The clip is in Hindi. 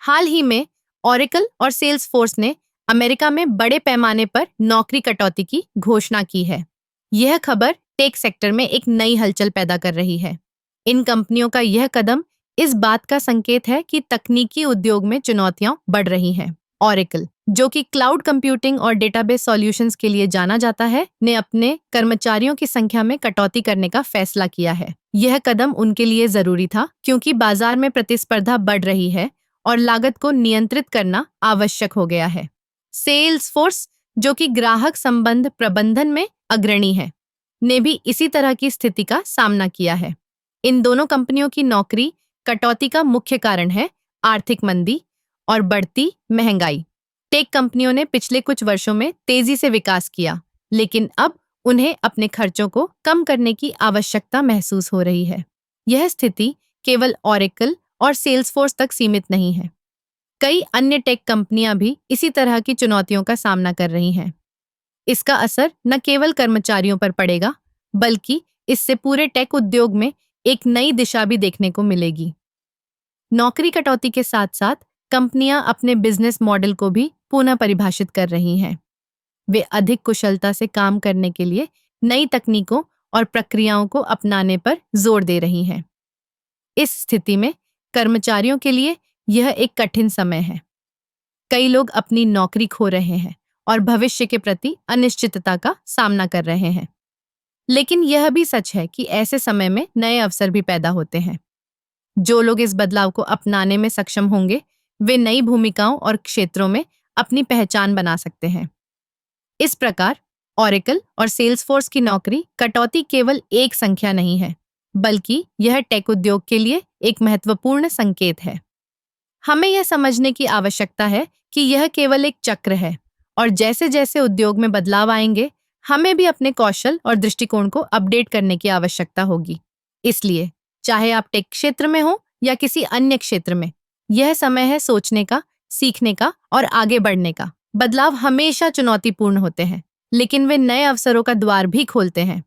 हाल ही में ओरेकल और सेल्सफोर्स ने अमेरिका में बड़े पैमाने पर नौकरी कटौती की घोषणा की है। यह खबर टेक सेक्टर में एक नई हलचल पैदा कर रही है। इन कंपनियों का यह कदम इस बात का संकेत है कि तकनीकी उद्योग में चुनौतियां बढ़ रही हैं। ओरेकल, जो कि क्लाउड कंप्यूटिंग और डेटाबेस सॉल्यूशंस के लिए जाना जाता है, ने अपने कर्मचारियों की संख्या में कटौती करने का फैसला किया है। यह कदम उनके लिए जरूरी था क्योंकि बाजार में प्रतिस्पर्धा बढ़ रही है और लागत को नियंत्रित करना आवश्यक हो गया है। सेल्सफोर्स, जो कि ग्राहक संबंध प्रबंधन में अग्रणी है, ने भी इसी तरह की स्थिति का सामना किया है। इन दोनों कंपनियों की नौकरी कटौती का मुख्य कारण है आर्थिक मंदी और बढ़ती महंगाई। टेक कंपनियों ने पिछले कुछ वर्षों में तेजी से विकास किया, लेकिन अब उन्हें अपने खर्चों को कम करने की आवश्यकता महसूस हो रही है। यह स्थिति केवल ओरेकल और सेल्सफोर्स तक सीमित नहीं है। कई अन्य टेक कंपनियां भी इसी तरह की चुनौतियों का सामना कर रही हैं। इसका असर न केवल कर्मचारियों पर पड़ेगा, बल्कि इससे पूरे टेक उद्योग में एक नई दिशा भी देखने को मिलेगी। नौकरी कटौती के साथ साथ कंपनियां अपने बिजनेस मॉडल को भी पुनः परिभाषित कर रही हैं। वे अधिक कुशलता से काम करने के लिए नई तकनीकों और प्रक्रियाओं को अपनाने पर जोर दे रही हैं। इस स्थिति में कर्मचारियों के लिए यह एक कठिन समय है। कई लोग अपनी नौकरी खो रहे हैं और भविष्य के प्रति अनिश्चितता का सामना कर रहे हैं। लेकिन यह भी सच है कि ऐसे समय में नए अवसर भी पैदा होते हैं। जो लोग इस बदलाव को अपनाने में सक्षम होंगे, वे नई भूमिकाओं और क्षेत्रों में अपनी पहचान बना सकते हैं। इस प्रकार ओरेकल और सेल्सफोर्स की नौकरी कटौती केवल एक संख्या नहीं है, बल्कि यह टेक उद्योग के लिए एक महत्वपूर्ण संकेत है। हमें यह समझने की आवश्यकता है कि यह केवल एक चक्र है और जैसे जैसे उद्योग में बदलाव आएंगे, हमें भी अपने कौशल और दृष्टिकोण को अपडेट करने की आवश्यकता होगी। इसलिए चाहे आप टेक क्षेत्र में हो या किसी अन्य क्षेत्र में, यह समय है सोचने का, सीखने का और आगे बढ़ने का। बदलाव हमेशा चुनौतीपूर्ण होते हैं, लेकिन वे नए अवसरों का द्वार भी खोलते हैं।